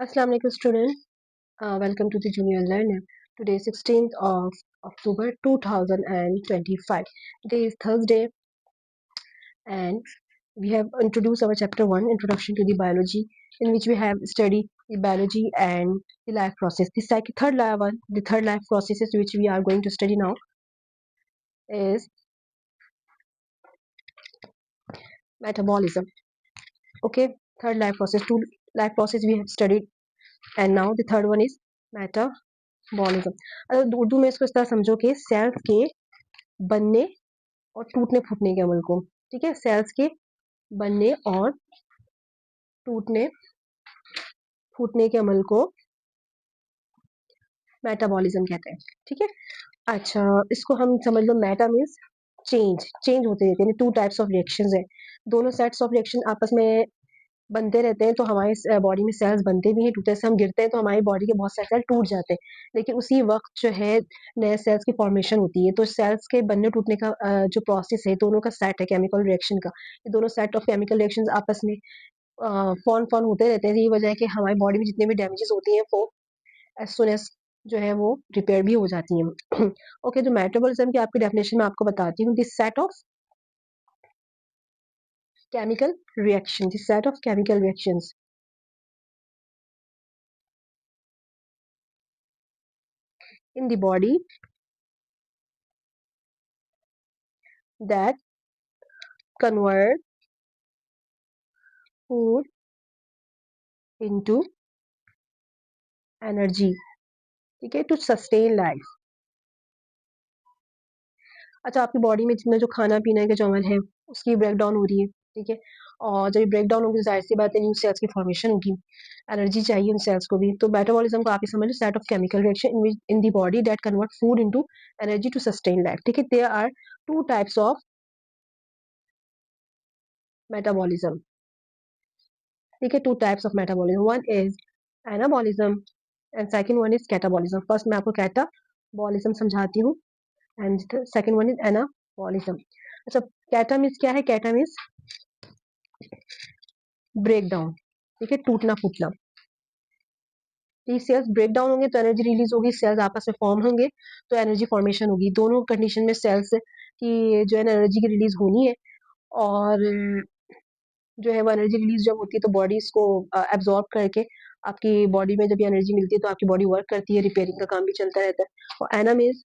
Assalamu alaikum student. Welcome to the Junior Learner. Today is 16th of October 2025. Today is Thursday and we have introduced our chapter 1 Introduction to the Biology, in which we have studied the biology and the life process. The third life processes which we are going to study now is metabolism. Okay, third life process. Two life process we have studied and now the third one is metabolism. Urdu में इसको इस तरह समझो कि sales के बनने और टूटने फूटने के अमल को, ठीक है, सेल्स के बनने और टूटने फूटने के अमल को मेटाबॉलिज्म कहते हैं, ठीक है। अच्छा, इसको हम समझ लो, मेटा मीन्स चेंज होते रहते हैं, टू टाइप्स ऑफ रिएक्शंस हैं, दोनों सेट्स ऑफ रिएक्शन आपस में बनते रहते हैं, तो हमारे बॉडी में सेल्स बनते भी हैं, टूटने से हम गिरते हैं तो हमारी बॉडी के बहुत सारे सेल टूट जाते हैं, लेकिन उसी वक्त जो है नए सेल्स की फॉर्मेशन होती है। तो सेल्स के बनने टूटने का जो प्रोसेस है, दोनों का सेट है केमिकल रिएक्शन का। ये दोनों सेट ऑफ केमिकल रिएक्शंस आपस में फॉर्म होते रहते हैं। यही वजह है कि हमारी बॉडी में जितने भी डैमेजेस होती हैं वो एज सुन एज जो है वो रिपेयर भी हो जाती हैं। ओके, तो मेटाबॉलिज्म की आपकी डेफिनेशन में आपको बताती हूँ, this set of chemical reaction, the set of chemical reactions in the body that convert food into energy, ठीक है, to sustain life। अच्छा, आपकी बॉडी में जितना जो खाना पीना का जो अमल है उसकी ब्रेक डाउन हो रही है, ठीक है, और जब ब्रेक डाउन होगी जाहिर सी बात है न्यू सेल्स की फॉर्मेशन होगी, एनर्जी चाहिए उन सेल्स को भी। तो मेटाबॉलिज्म को आप ही समझ लो, set of chemical reaction in the body that convert food into energy to sustain life, ठीक है। There are two types of metabolism, ठीक है, two types of metabolism, one is anabolism and second one is catabolism. First मैं आपको catabolism समझाती हूँ and second one is anabolism. अच्छा, cata means क्या है? कैटा मीन्स ब्रेक डाउन, ठीक है, टूटना फूटना। सेल्स ब्रेक डाउन होंगे तो एनर्जी रिलीज होगी, सेल्स आपस में फॉर्म होंगे तो एनर्जी फॉर्मेशन होगी। दोनों कंडीशन में सेल्स की जो है एनर्जी की रिलीज होनी है, और जो है वो एनर्जी रिलीज जब होती है तो बॉडी इसको एब्जॉर्ब करके आपकी बॉडी में जब ये एनर्जी मिलती है तो आपकी बॉडी वर्क करती है, रिपेयरिंग का काम भी चलता रहता है। और एना मीन्स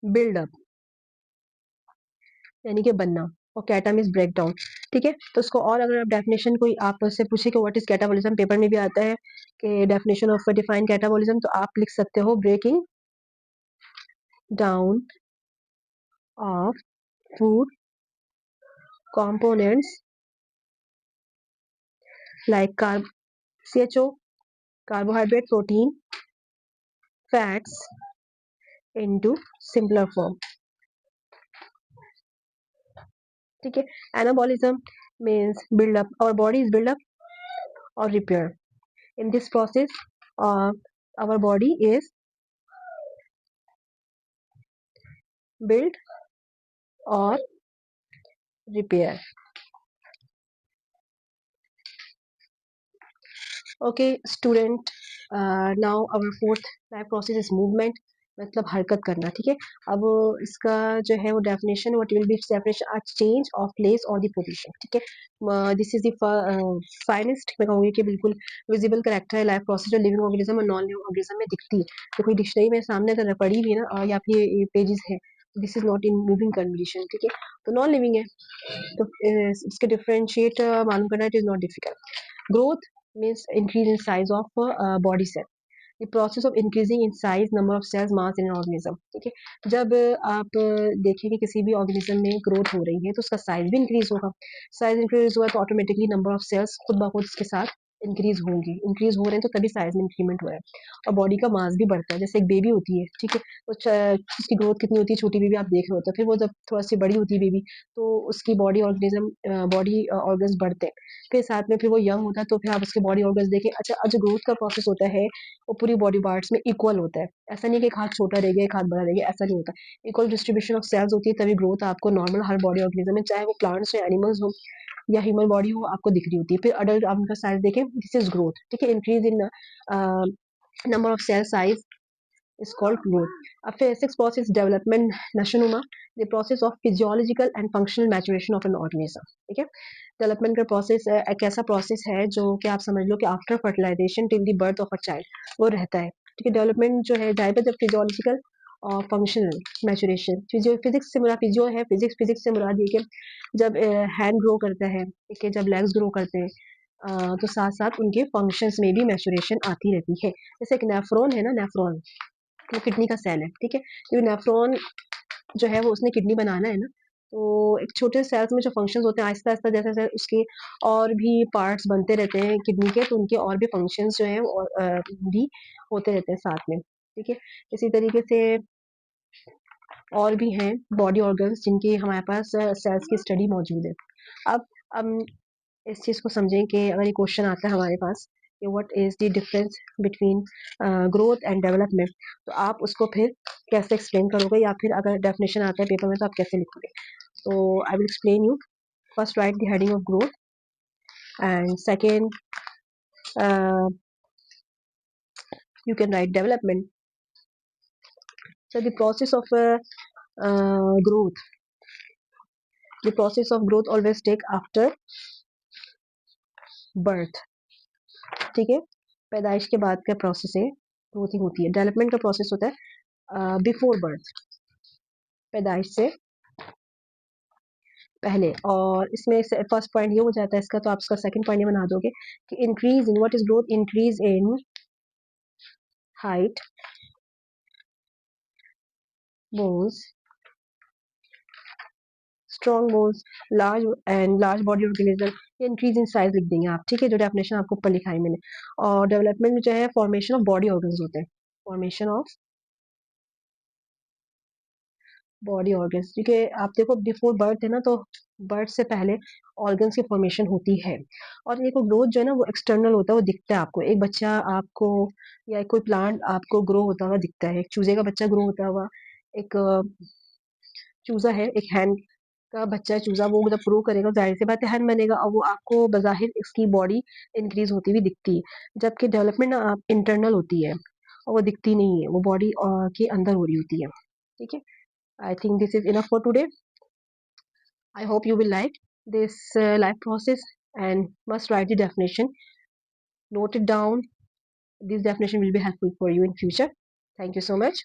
बिल्डअप, यानी कि बनना, और कैटा मीन्स ब्रेक डाउन, ठीक है। तो उसको और अगर आप डेफिनेशन कोई आपसे पूछे कि व्हाट इज कैटाबॉलिज्म, पेपर में भी आता है कि डेफिनेशन ऑफ डिफाइन कैटाबॉलिज्म, तो आप लिख सकते हो breaking down of food components like CHO, carbohydrate, protein, fats into simpler form, ठीक है। Anabolism means build up, our body is build up or repair. In this process, our body is build or repair. Okay, student, now our fourth life process is movement, मतलब हरकत करना, ठीक है। अब इसका जो है वो definition, what will be separation, change of place और द पोजीशन, ठीक है। दिस इज द फाइनेस्ट, मैं कहूँगी कि बिल्कुल विजिबल करेक्टर है लाइफ प्रोसेस जो लिविंग ऑर्गेनिज्म और नॉन लिविंग ऑर्गेनिज्म में दिखती है। तो कोई डिक्शनरी में सामने अगर पड़ी हुई है ना, या फिर ये पेजेस है, this is not in moving condition, ठीक है, तो नॉन लिविंग है। तो इसके डिफरेंशिएट मालूम करना it is not difficult. Growth means increase in size of body cell, the process of increasing in size, number of cells, mass in an organism, ठीक है। जब आप देखेंगे किसी भी ऑर्गेनिज्म में ग्रोथ हो रही है तो उसका साइज भी इंक्रीज होगा, साइज इंक्रीज हुआ तो ऑटोमेटिकली नंबर ऑफ सेल्स खुद ब खुद इसके साथ इंक्रीज होंगे, इंक्रीज हो रहे हैं तो तभी साइज में इंक्रीमेंट हो रहा है। और बॉडी का मास भी बढ़ता है, जैसे एक बेबी होती है, ठीक है, तो उसकी ग्रोथ कितनी होती है, छोटी बेबी आप देख रहे होते हैं, फिर वो जब थोड़ा सी बड़ी होती है बेबी तो उसकी बॉडी ऑर्गन्स बढ़ते हैं, फिर साथ में फिर वो यंग होता है तो फिर आप उसके बॉडी ऑर्गन्स देखें। अच्छा, जो ग्रोथ का प्रोसेस होता है वो पूरी बॉडी पार्ट्स में इक्वल होता है, ऐसा नहीं कि एक हाथ छोटा रह गया एक हाथ बड़ा रह गया, ऐसा नहीं होता। इक्वल डिस्ट्रीब्यूशन ऑफ सेल्स होती है तभी ग्रोथ आपको नॉर्मल हर बॉडी ऑर्गेनिज्म में, चाहे वो प्लांट्स हो एनिमल्स हो या ह्यूमन बॉडी हो आपको दिख रही होती है। फिर अडल्ट आप उनका साइज देखें, दिस इज ग्रोथ, ठीक है, increase in number of cell size is called growth. अब फिर sixth process development नशोनुमा, the process of physiological and functional maturation of an organism, ठीक है। डेवलपमेंट का प्रोसेस एक ऐसा प्रोसेस है जो कि आप समझ लो कि after fertilization till the birth of a child वो रहता है, ठीक है। डेवलपमेंट जो है जाए जब फिजियोलॉजिकल और फंक्शनल मैचुरेशन, फिजिक्स से मुराद फिजियो है, फिजिक्स से मुराद ये कि जब हैंड ग्रो करता है, ठीक है, जब लेग्स ग्रो करते हैं तो साथ साथ उनके फंक्शंस में भी मैचुरेशन आती रहती है। जैसे एक नेफ्रॉन है ना, नेफ्रॉन वो किडनी का सेल है, ठीक है। तो नेफ्रॉन जो है वो उसने किडनी बनाना है ना, तो एक छोटे सेल्स में जो फंक्शंस होते हैं आहिस्ता आहिस्ता जैसे जैसे उसके और भी पार्ट्स बनते रहते हैं किडनी के, तो उनके और भी फंक्शंस जो हैं वो भी होते रहते हैं साथ में, ठीक है। इसी तरीके से और भी हैं बॉडी ऑर्गन्स जिनकी हमारे पास सेल्स की स्टडी मौजूद है। अब हम इस चीज़ को समझें कि अगर ये क्वेश्चन आता है हमारे पास कि what is the difference between growth and development, तो आप उसको फिर कैसे एक्सप्लेन करोगे, या फिर अगर डेफिनेशन आता है पेपर में तो आप कैसे लिखोगे। तो I will explain you. First right the heading of growth, and second you can write development. So the process of growth, the process of growth always take after birth, ठीक है। पैदाइश के बाद का प्रोसेस है ग्रोथिंग होती है। डेवलपमेंट का प्रोसेस होता है बिफोर बर्थ, पैदाइश से पहले। और इसमें फर्स्ट पॉइंट ये हो जाता है इसका, तो आप इसका सेकंड पॉइंट ये बना दोगे कि increase in, what is growth, increase in height, bones, strong bones, large body organism, increase in size लिख देंगे आप, ठीक है, जो डेफिनेशन आपको ऊपर लिखा है मैंने। और डेवलपमेंट में जो है फॉर्मेशन ऑफ बॉडी ऑर्गन्स होते हैं, फॉर्मेशन ऑफ बॉडी ऑर्गन्स, क्योंकि आप देखो बिफोर बर्थ है ना, तो बर्थ से पहले ऑर्गन्स की फॉर्मेशन होती है। और ये को ग्रोथ जो है ना वो एक्सटर्नल होता है, वो दिखता है आपको, एक बच्चा आपको या कोई प्लांट आपको ग्रो होता हुआ दिखता है, एक चूजे का बच्चा ग्रो होता हुआ, एक चूजा है, एक हैन का बच्चा है चूजा, वो जब ग्रो करेगा जाहिर सी बात है हैन बनेगा, और वो आपको बज़ाहिर इसकी बॉडी इंक्रीज होती हुई दिखती है। जबकि डेवलपमेंट ना आप इंटरनल होती है और वो दिखती नहीं है, वो बॉडी के अंदर हो रही होती है, ठीक है। I think this is enough for today. I hope you will like this life process and must write the definition. Note it down. This definition will be helpful for you in future. Thank you so much.